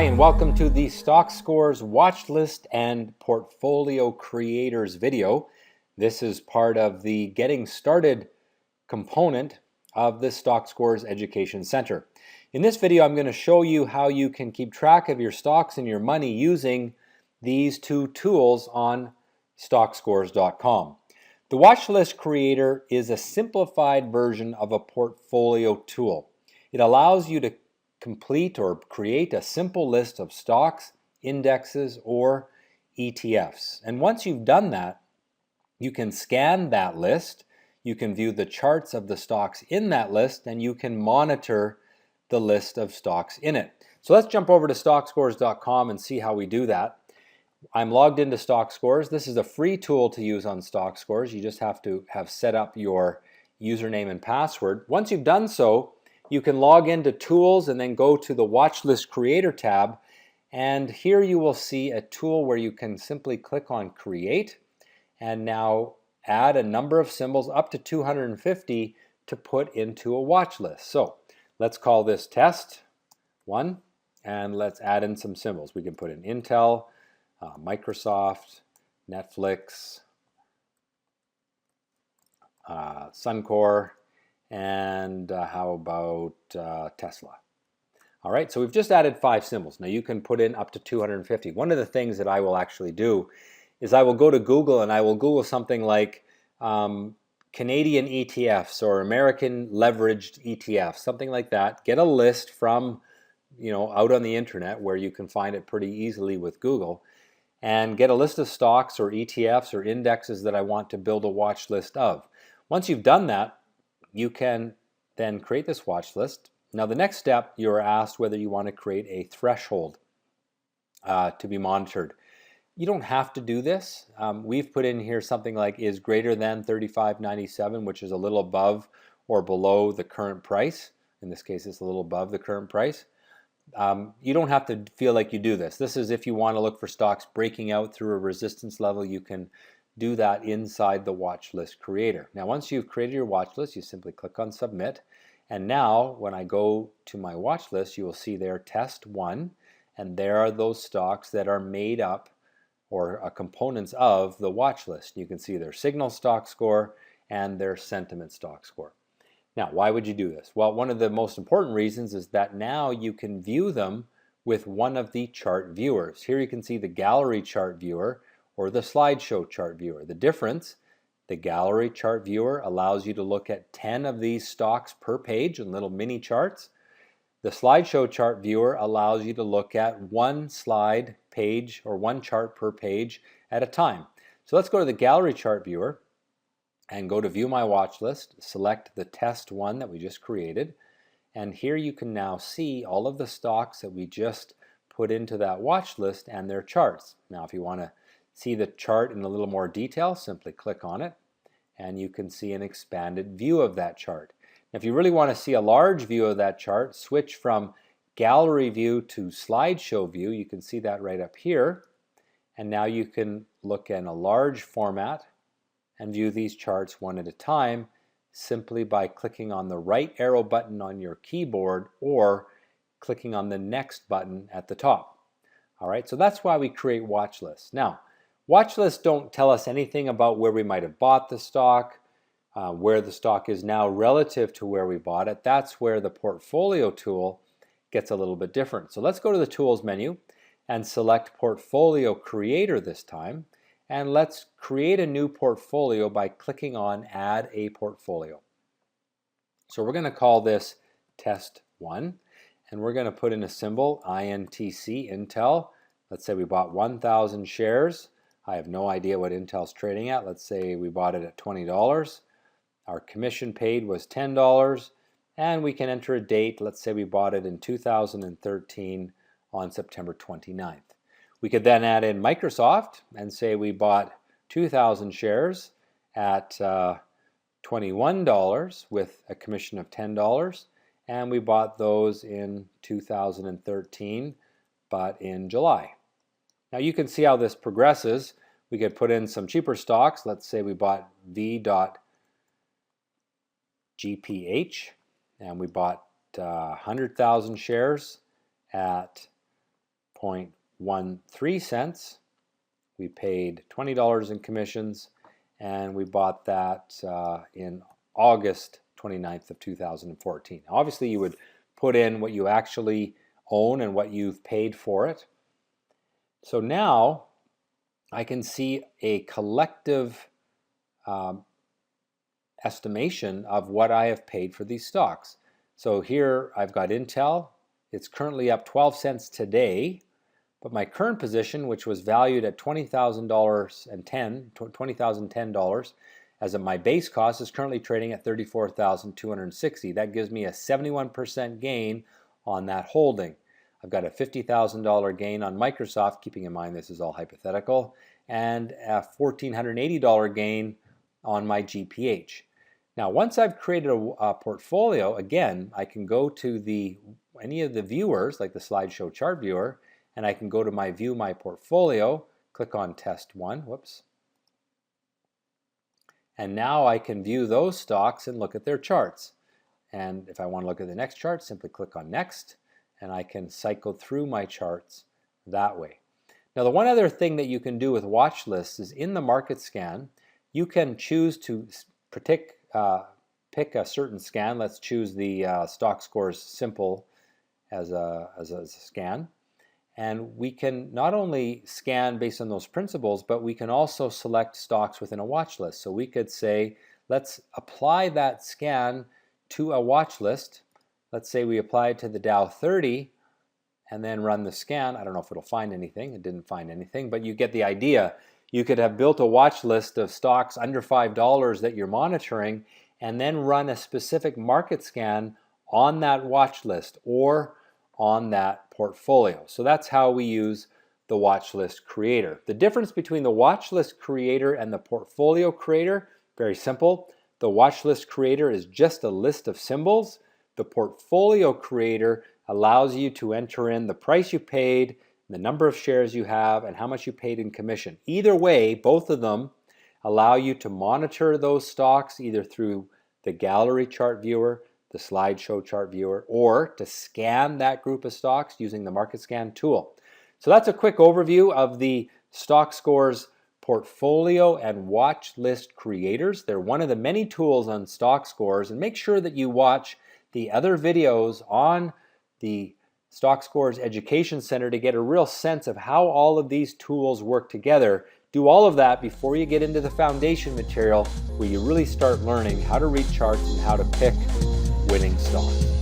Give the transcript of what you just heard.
Hi, and welcome to the Stockscores Watchlist and Portfolio Creators video. This is part of the Getting Started component of the Stockscores Education Center. In this video, I'm going to show you how you can keep track of your stocks and your money using these two tools on Stockscores.com. The Watchlist Creator is a simplified version of a portfolio tool. It allows you to complete or create a simple list of stocks, indexes, or ETFs. And once you've done that, you can scan that list, you can view the charts of the stocks in that list, and you can monitor the list of stocks in it. So let's jump over to Stockscores.com and see how we do that. I'm logged into Stockscores. This is a free tool to use on Stockscores. You just have to have set up your username and password. Once you've done so, you can log into Tools and then go to the Watchlist Creator tab, and here you will see a tool where you can simply click on Create and now add a number of symbols up to 250 to put into a watch list. So let's call this Test 1 and let's add in some symbols. We can put in Intel, Microsoft, Netflix, Suncor, and how about Tesla? All right, so we've just added 5 symbols. Now you can put in up to 250. One of the things that I will actually do is I will go to Google and I will Google something like Canadian ETFs or American leveraged ETFs, something like that. Get a list from, out on the internet where you can find it pretty easily with Google, and get a list of stocks or ETFs or indexes that I want to build a watch list of. Once you've done that, you can then create this watch list. Now the next step, you're asked whether you want to create a threshold to be monitored. You don't have to do this. We've put in here something like is greater than $35.97, which is a little above or below the current price. In this case, it's a little above the current price. You don't have to feel like you do this. This is if you want to look for stocks breaking out through a resistance level, you can do that inside the watch list creator. Now once you've created your watch list, you simply click on submit, and now when I go to my watch list, you will see there Test 1, and there are those stocks that are made up or components of the watch list. You can see their signal stock score and their sentiment stock score. Now why would you do this? Well, one of the most important reasons is that now you can view them with one of the chart viewers. Here you can see the gallery chart viewer or the slideshow chart viewer. The difference, the gallery chart viewer allows you to look at 10 of these stocks per page in little mini charts. The slideshow chart viewer allows you to look at one slide page or one chart per page at a time. So let's go to the gallery chart viewer and go to view my watch list, select the Test 1 that we just created, and here you can now see all of the stocks that we just put into that watch list and their charts. Now if you want to see the chart in a little more detail, simply click on it and you can see an expanded view of that chart. Now, if you really want to see a large view of that chart, switch from gallery view to slideshow view. You can see that right up here, and now you can look in a large format and view these charts one at a time simply by clicking on the right arrow button on your keyboard or clicking on the next button at the top. All right, so that's why we create watch lists. Now, watch lists don't tell us anything about where we might have bought the stock, where the stock is now relative to where we bought it. That's where the portfolio tool gets a little bit different. So let's go to the Tools menu and select Portfolio Creator this time. And let's create a new portfolio by clicking on Add a Portfolio. So we're going to call this Test 1. And we're going to put in a symbol, INTC, Intel. Let's say we bought 1,000 shares. I have no idea what Intel's trading at. Let's say we bought it at $20. Our commission paid was $10. And we can enter a date. Let's say we bought it in 2013 on September 29th. We could then add in Microsoft and say we bought 2,000 shares at $21 with a commission of $10. And we bought those in 2013, but in July. Now you can see how this progresses. We could put in some cheaper stocks. Let's say we bought V.GPH, and we bought 100,000 shares at 0.13 cents. We paid $20 in commissions, and we bought that in August 29th of 2014. Obviously, you would put in what you actually own and what you've paid for it. So now I can see a collective estimation of what I have paid for these stocks. So here I've got Intel. It's currently up 12 cents today, but my current position, which was valued at $20,010 as of my base cost, is currently trading at $34,260. That gives me a 71% gain on that holding. I've got a $50,000 gain on Microsoft, keeping in mind this is all hypothetical, and a $1,480 gain on my GPH. Now, once I've created a portfolio, again, I can go to any of the viewers, like the slideshow chart viewer, and I can go to my View My Portfolio, click on Test 1, whoops. And now I can view those stocks and look at their charts. And if I want to look at the next chart, simply click on Next, and I can cycle through my charts that way. Now, the one other thing that you can do with watch lists is in the market scan, you can choose to pick a certain scan. Let's choose the Stockscores Simple as a scan. And we can not only scan based on those principles, but we can also select stocks within a watch list. So we could say, let's apply that scan to a watch list. Let's say we apply it to the Dow 30 and then run the scan. I don't know if it'll find anything. It didn't find anything, but you get the idea. You could have built a watch list of stocks under $5 that you're monitoring and then run a specific market scan on that watch list or on that portfolio. So that's how we use the watch list creator. The difference between the watch list creator and the portfolio creator, very simple. The watch list creator is just a list of symbols. The portfolio creator allows you to enter in the price you paid, the number of shares you have, and how much you paid in commission. Either way, both of them allow you to monitor those stocks either through the gallery chart viewer, the slideshow chart viewer, or to scan that group of stocks using the market scan tool. So that's a quick overview of the Stockscores portfolio and watch list creators. They're one of the many tools on Stockscores, and make sure that you watch the other videos on the Stockscores Education Center to get a real sense of how all of these tools work together. Do all of that before you get into the foundation material where you really start learning how to read charts and how to pick winning stocks.